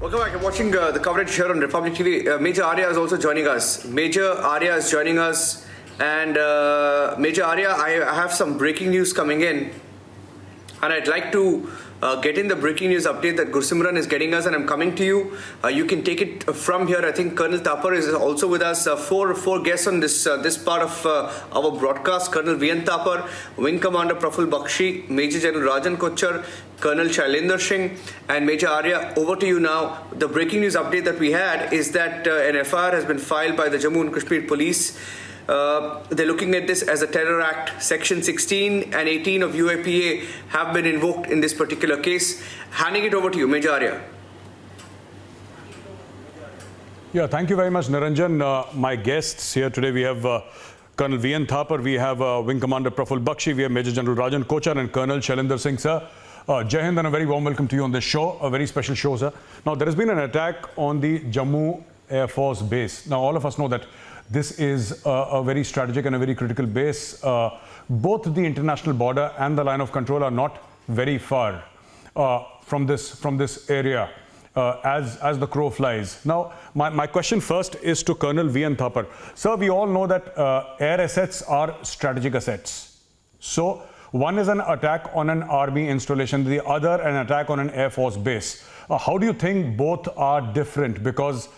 Welcome back. I'm watching the coverage here on Republic TV. Major Arya is also joining us. Major Arya is joining us. And Major Arya, I have some breaking news coming in. And I'd like to get in the breaking news update that Gursimran is getting us, and I'm coming to you. You can take it from here. I think Colonel Thapar is also with us. Four guests on this part of our broadcast. Colonel V.N. Thapar, Wing Commander Praful Bakshi, Major General Rajan Kochar, Colonel Shailendra Singh, and Major Arya. Over to you now. The breaking news update that we had is that an FIR has been filed by the Jammu and Kashmir Police. They're looking at this as a terror act. Section 16 and 18 of UAPA have been invoked in this particular case. Handing it over to you, Major Arya. Yeah, thank you very much, Niranjan. My guests here today, we have Colonel V.N. Thapar, we have Wing Commander Praful Bakshi, we have Major General Rajan Kochar and Colonel Shailendra Singh, sir. Jai Hind, and a very warm welcome to you on this show, a very special show, sir. Now, there has been an attack on the Jammu Air Force base. Now, all of us know that this is a very strategic and a very critical base. Both the international border and the line of control are not very far from this area as the crow flies. Now, my question first is to Colonel V.N. Thapar. Sir, we all know that air assets are strategic assets. So, one is an attack on an army installation, the other an attack on an Air Force base. How do you think both are different? Because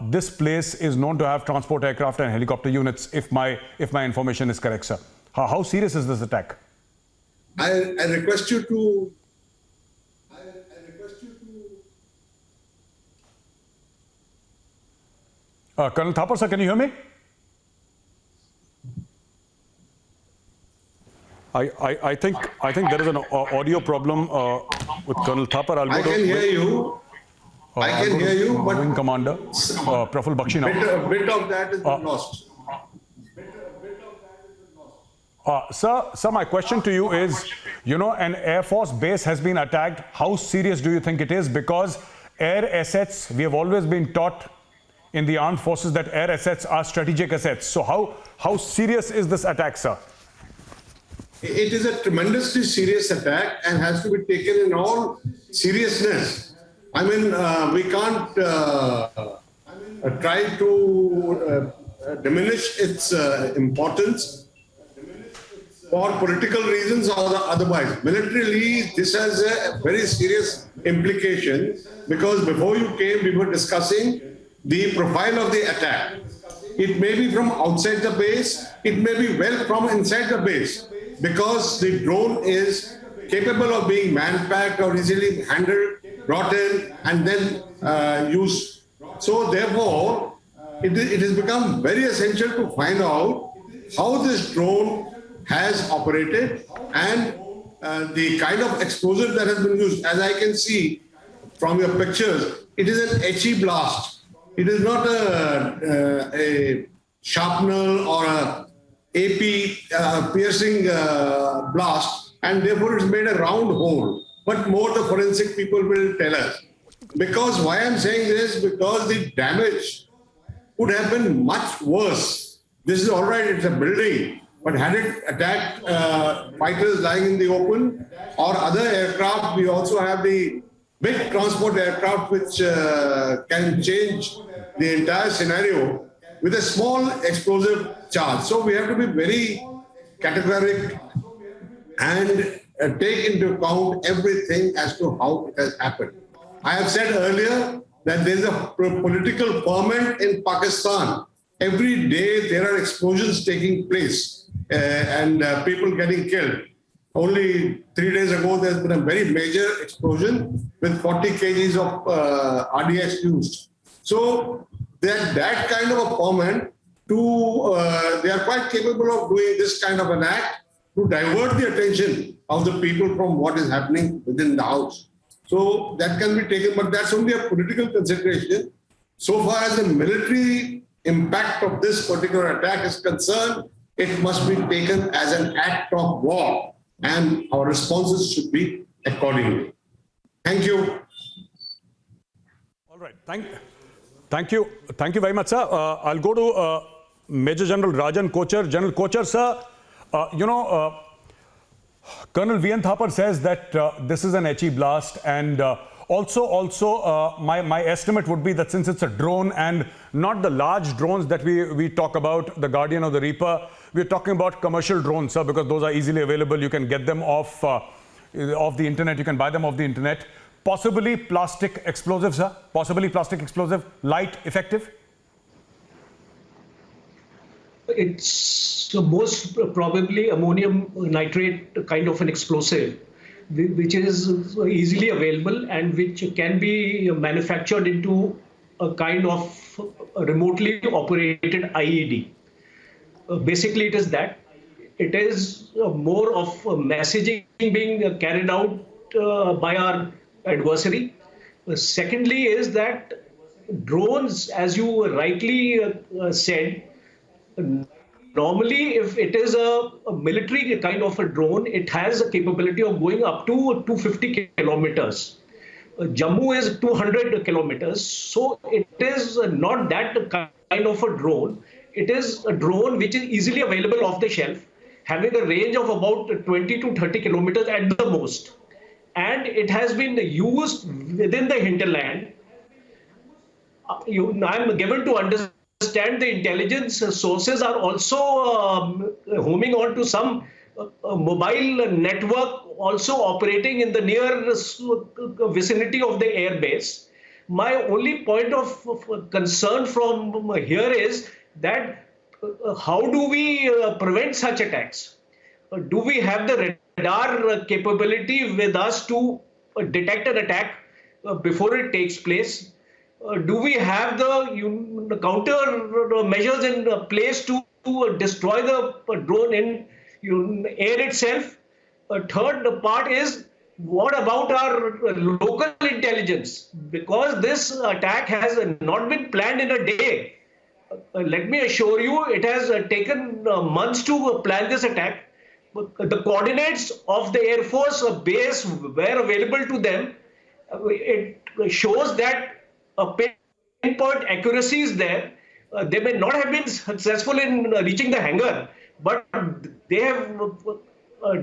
this place is known to have transport aircraft and helicopter units, if my information is correct, sir. How serious is this attack? I request you to... Colonel Thapar, sir, can you hear me? I think there is an audio problem with Colonel Thapar. I can hear you. I can hear you, but Wing Commander Praful Bakshi now. A bit of that is lost. Sir, my question to you is, you know, an Air Force base has been attacked. How serious do you think it is? Because air assets, we have always been taught in the armed forces that air assets are strategic assets. So how serious is this attack, sir? It is a tremendously serious attack and has to be taken in all seriousness. I mean, we can't try to diminish its importance for political reasons or otherwise. Militarily, this has a very serious implication because before you came, we were discussing the profile of the attack. It may be from outside the base, it may be well from inside the base because the drone is capable of being man-packed or easily handled, brought in and then used. So therefore, it has become very essential to find out how this drone has operated and the kind of explosive that has been used. As I can see from your pictures, it is an HE blast. It is not a sharpnel or a AP piercing blast, and therefore it's made a round hole. But more the forensic people will tell us. Because why I'm saying this, because the damage would have been much worse. This is all right, it's a building, but had it attacked fighters lying in the open or other aircraft, we also have the big transport aircraft which can change the entire scenario with a small explosive charge. So we have to be very categoric and take into account everything as to how it has happened. I have said earlier that there is a political ferment in Pakistan. Every day there are explosions taking place and people getting killed. Only 3 days ago, there's been a very major explosion with 40 kgs of RDX used. So that kind of a ferment, they are quite capable of doing this kind of an act to divert the attention of the people from what is happening within the house. So that can be taken, but that's only a political consideration. So far as the military impact of this particular attack is concerned, it must be taken as an act of war, and our responses should be accordingly. Thank you. All right. Thank you very much, sir. I'll go to Major General Rajan Kochar. General Kochar, sir, Colonel V.N. Thapar says that this is an HE blast, and My estimate would be that since it's a drone and not the large drones that we talk about, the Guardian or the Reaper, we're talking about commercial drones, sir, because those are easily available. You can get them off the internet. You can buy them off the internet. Possibly plastic explosive, sir. Possibly plastic explosive, light, effective. It's most probably ammonium nitrate kind of an explosive, which is easily available and which can be manufactured into a kind of remotely operated IED. Basically, it is that. It is more of messaging being carried out by our adversary. Secondly is that drones, as you rightly said, normally if it is a military kind of a drone, it has a capability of going up to 250 kilometers. Jammu is 200 kilometers, so it is not that kind of a drone. It is a drone which is easily available off the shelf, having a range of about 20 to 30 kilometers at the most. And it has been used within the hinterland. I'm given to understand the intelligence sources are also homing on to some mobile network also operating in the near vicinity of the air base. My only point of concern from here is that how do we prevent such attacks? Do we have the radar capability with us to detect an attack before it takes place? Do we have the counter measures in place to destroy the drone in air itself? Third part is, what about our local intelligence? Because this attack has not been planned in a day. Let me assure you, it has taken months to plan this attack. The coordinates of the Air Force base were available to them. It shows that a pinpoint accuracy is there. They may not have been successful in reaching the hangar, but they have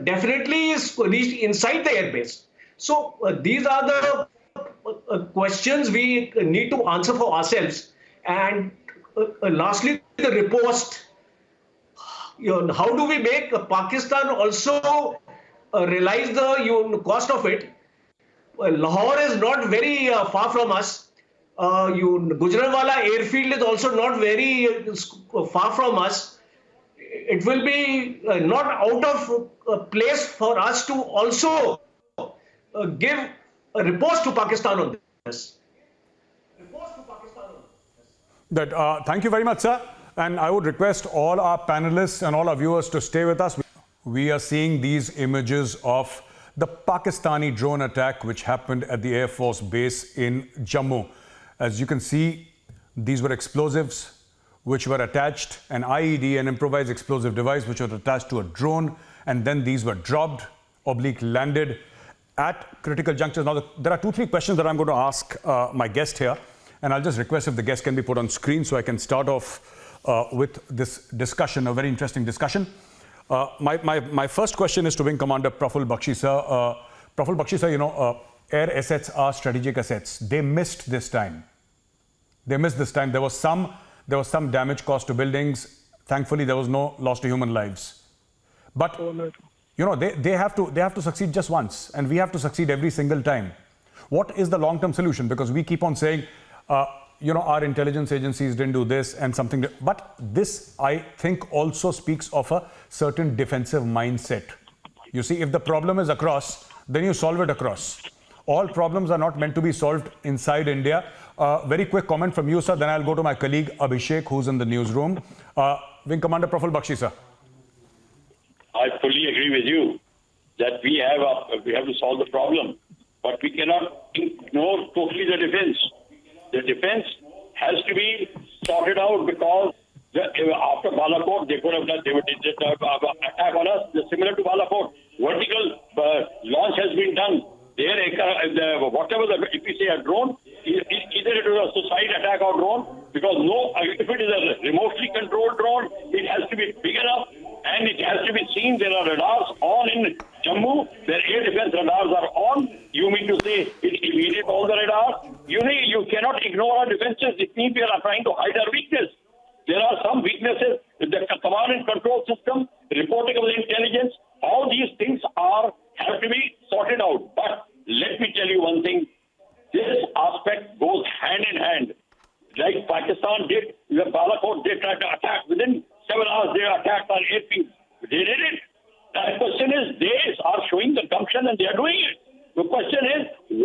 definitely reached inside the airbase. So these are the questions we need to answer for ourselves. And lastly, the riposte. How do we make Pakistan also realize the cost of it? Lahore is not very far from us. Gujranwala airfield is also not very far from us. It will be not out of place for us to also give a riposte to Pakistan on this. Thank you very much, sir. And I would request all our panelists and all our viewers to stay with us. We are seeing these images of the Pakistani drone attack which happened at the Air Force base in Jammu. As you can see, these were explosives which were attached, an IED, an improvised explosive device which was attached to a drone, and then these were dropped, landed at critical junctures. Now, there are 2-3 questions that I'm going to ask my guest here, and I'll just request if the guest can be put on screen so I can start off with this discussion, a very interesting discussion. My first question is to Wing Commander Praful Bakshi, sir. Praful Bakshi, sir, air assets are strategic assets. They missed this time. There was some damage caused to buildings. Thankfully, there was no loss to human lives. But they have to succeed just once, and we have to succeed every single time. What is the long-term solution? Because we keep on saying, our intelligence agencies didn't do this and something. But this, I think, also speaks of a certain defensive mindset. You see, if the problem is across, then you solve it across. All problems are not meant to be solved inside India. Very quick comment from you, sir. Then I'll go to my colleague Abhishek, who's in the newsroom. Wing Commander Praful Bakshi, sir. I fully agree with you that we have to solve the problem, but we cannot ignore totally the defense. The defense has to be sorted out because after Balakot, they could have done, they would attack on us, similar to Balakot. Vertical launch has been done. If we say a drone, either it was a suicide attack or drone, because if it is a remotely controlled drone, it has to be big enough and it has to be seen. There are radars on in Jammu, their air defense radars are on. You mean to say, if immediate on the radar. You cannot ignore our defenses. It means we are trying to hide our weakness. There are some weaknesses in the command and control system, reporting of the intelligence. All these things have to be sorted out. But let me tell you one thing. This aspect goes hand in hand. Like Pakistan did, the Balakot, they tried to attack. Within 7 hours, they attacked our airfield. They did it. The question is, they are showing the gumption and they are doing it. The question is,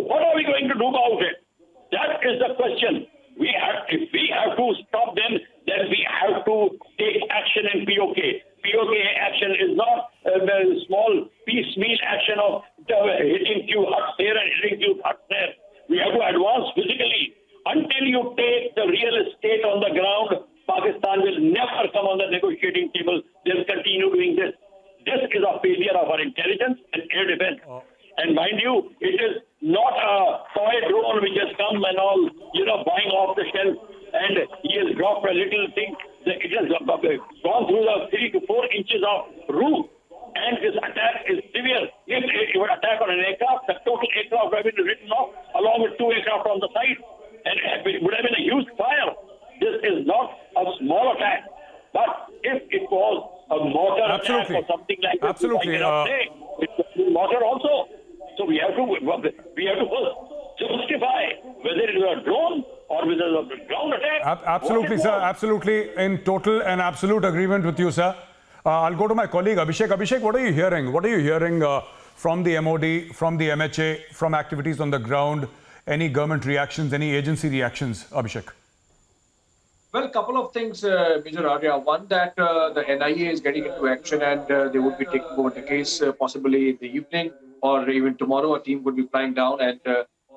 what are we going to do about it? That is the question. If we have to stop them, then we have to take action in POK. POK action is not a small piecemeal action of hitting few huts here and hitting few huts there. We have to advance physically. Until you take the real estate on the ground, Pakistan will never come on the negotiating table. They'll continue doing this. This is a failure of our intelligence and air defense. And mind you, it is not a toy drone which has come and all, buying off the shelf, and he has dropped a little thing. It has gone through the 3 to 4 inches of roof. And this attack is severe. If it would attack on an aircraft, the total aircraft would have been written off along with 2 aircraft on the side. And it would have been a huge fire. This is not a small attack. But if it was a mortar attack or something like that, I cannot say. It's a mortar also. So we have to first justify whether it was a drone or whether it was a ground attack. Absolutely, sir. Absolutely. In total and absolute agreement with you, sir. I'll go to my colleague Abhishek. Abhishek, what are you hearing? What are you hearing from the MOD, from the MHA, from activities on the ground? Any government reactions, any agency reactions, Abhishek? Well, a couple of things, Major Arya. One, that the NIA is getting into action and they would be taking over the case possibly in the evening or even tomorrow. A team would be flying down and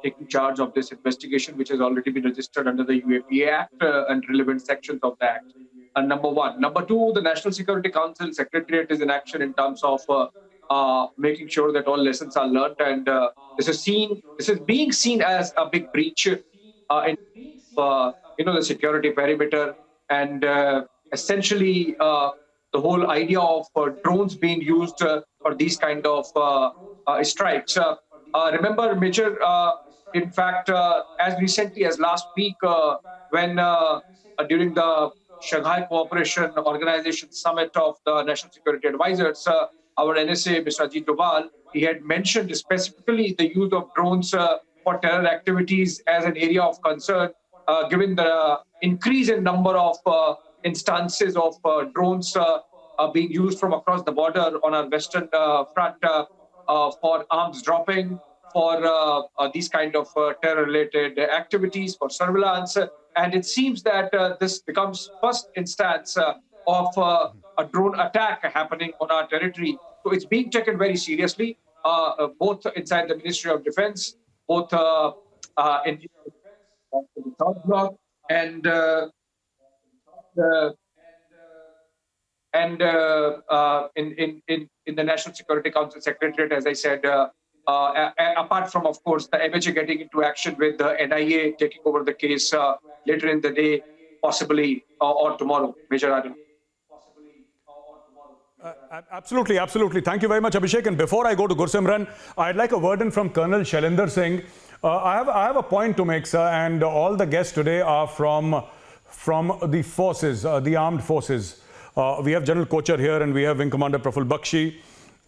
taking charge of this investigation, which has already been registered under the UAPA Act and relevant sections of the Act. Number one. Number two, the National Security Council Secretariat is in action in terms of making sure that all lessons are learned, and this is being seen as a big breach in the security perimeter, and essentially the whole idea of drones being used for these kind of strikes. Remember, Major, in fact, as recently as last week, when during the Shanghai Cooperation Organization Summit of the National Security Advisors, our NSA, Mr. Ajit Doval, he had mentioned specifically the use of drones for terror activities as an area of concern, given the increase in number of instances of drones being used from across the border on our western front for arms dropping, for these kind of terror-related activities, for surveillance. And it seems that this becomes first instance of a drone attack happening on our territory. So it's being taken very seriously, both inside the Ministry of Defense, both in the South Bloc and in the National Security Council Secretariat, as I said, apart from, of course, the MHA getting into action with the NIA taking over the case later in the day, possibly, or tomorrow, Major Adam. Absolutely, absolutely. Thank you very much, Abhishek. And before I go to Gursimran, I'd like a word in from Colonel Shailendra Singh. I have a point to make, sir, and all the guests today are from the forces, the armed forces. We have General Kochar here, and we have Wing Commander Praful Bakshi.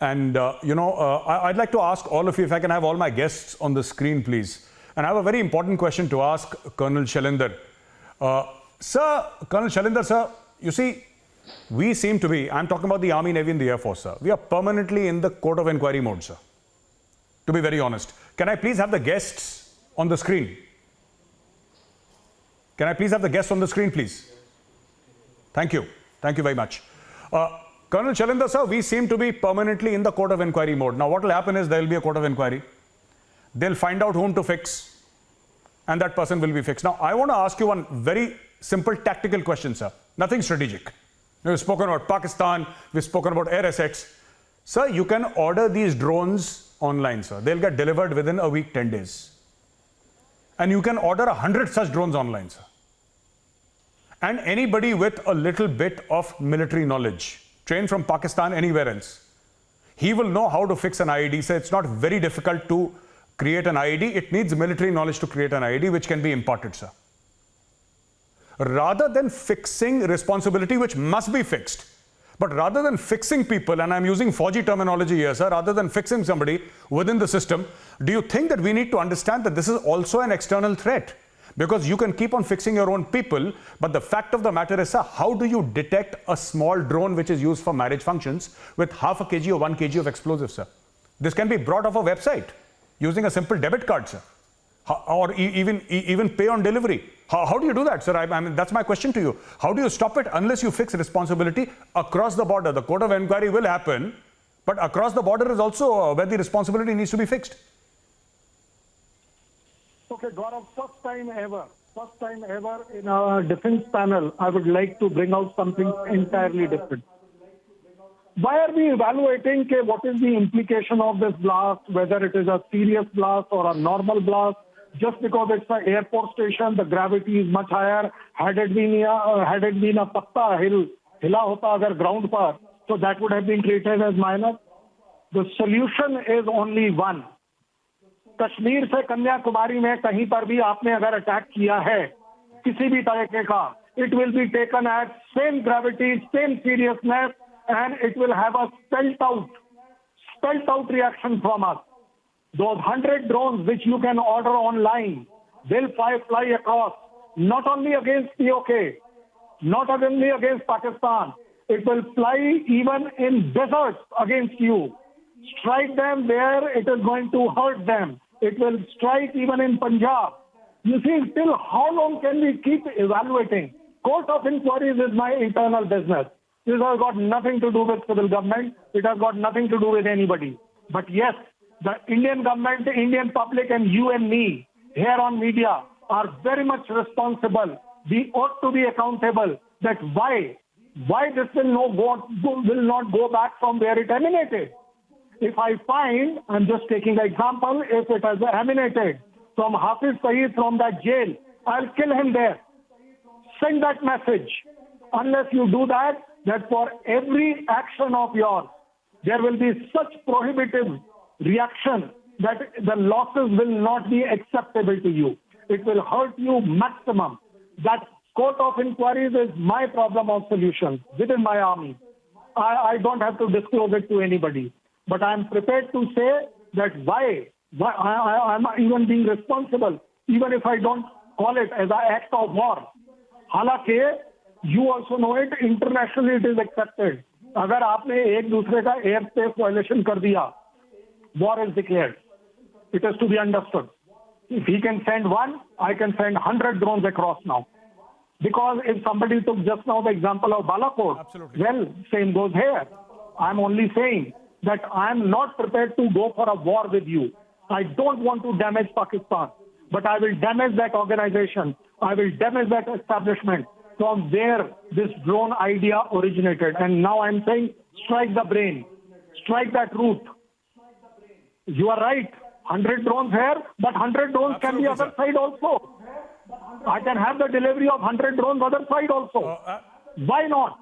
And, I'd like to ask all of you, if I can have all my guests on the screen, please. And I have a very important question to ask Colonel Shailendra. Sir, Colonel Shailendra, sir, you see, we seem to be, I'm talking about the Army, Navy and the Air Force, sir. We are permanently in the court of inquiry mode, sir. To be very honest. Can I please have the guests on the screen? Can I please have the guests on the screen, please? Thank you. Thank you very much. Colonel Shailendra, sir, we seem to be permanently in the court of inquiry mode. Now, what will happen is there will be a court of inquiry. They'll find out whom to fix, and that person will be fixed. Now, I want to ask you one very simple tactical question, sir. Nothing strategic. We've spoken about Pakistan. We've spoken about air assets. Sir, you can order these drones online, sir. They'll get delivered within a week, 10 days. And you can order 100 such drones online, sir. And anybody with a little bit of military knowledge, trained from Pakistan, anywhere else, he will know how to fix an IED. So it's not very difficult to create an IED, it needs military knowledge to create an IED, which can be imported, sir. Rather than fixing responsibility, which must be fixed, but rather than fixing people, and I'm using 4G terminology here, sir, rather than fixing somebody within the system, do you think that we need to understand that this is also an external threat? Because you can keep on fixing your own people, but the fact of the matter is, sir, how do you detect a small drone which is used for marriage functions with half a kg or 1 kg of explosives, sir? This can be brought off a website using a simple debit card, sir, or even pay on delivery. How do you do that, sir? I mean, that's my question to you. How do you stop it unless you fix responsibility across the border? The court of inquiry will happen, but across the border is also where the responsibility needs to be fixed. Okay, Gaurav, first time ever in a defense panel, I would like to bring out something entirely different. Why are we evaluating what is the implication of this blast, whether it is a serious blast or a normal blast? Just because it's an airport station, the gravity is much higher. Had it been a patta hill, hila hota agar ground par, so that would have been treated as minor. The solution is only one. Kashmir से कन्याकुमारी में कहीं पर भी आपने अगर attack किया है किसी भी तरीके का, it will be taken at same gravity, same seriousness, and it will have a spelled out reaction from us. Those 100 drones which you can order online will fly across, not only against POK, not only against Pakistan. It will fly even in deserts against you. Strike them where it is going to hurt them. It will strike even in Punjab. You see, till how long can we keep evaluating? Court of inquiries is my internal business. This has got nothing to do with civil government. It has got nothing to do with anybody. But yes, the Indian government, the Indian public, and you and me here on media are very much responsible. We ought to be accountable that why this will not go back from where it emanated. If I find, I'm just taking an example, if it has emanated from Hafiz Saeed from that jail, I'll kill him there. Send that message. Unless you do that for every action of yours, there will be such prohibitive reaction that the losses will not be acceptable to you. It will hurt you maximum. That court of inquiries is my problem of solutions within my army. I don't have to disclose it to anybody. But I'm prepared to say that why I'm even being responsible, even if I don't call it as an act of war. Halake, you also know it, internationally it is accepted. अगर आपने एक दूसरे का air space violation कर दिया, war is declared. It is to be understood. If he can send one, I can send 100 drones across now. Because if somebody took just now the example of Balakot, absolutely, well, same goes here. I'm only saying that I'm not prepared to go for a war with you. I don't want to damage Pakistan, but I will damage that organization. I will damage that establishment from where this drone idea originated. And now I'm saying, strike the brain, strike that root. You are right, 100 drones here, but 100 drones can be other side also. I can have the delivery of 100 drones other side also. Why not?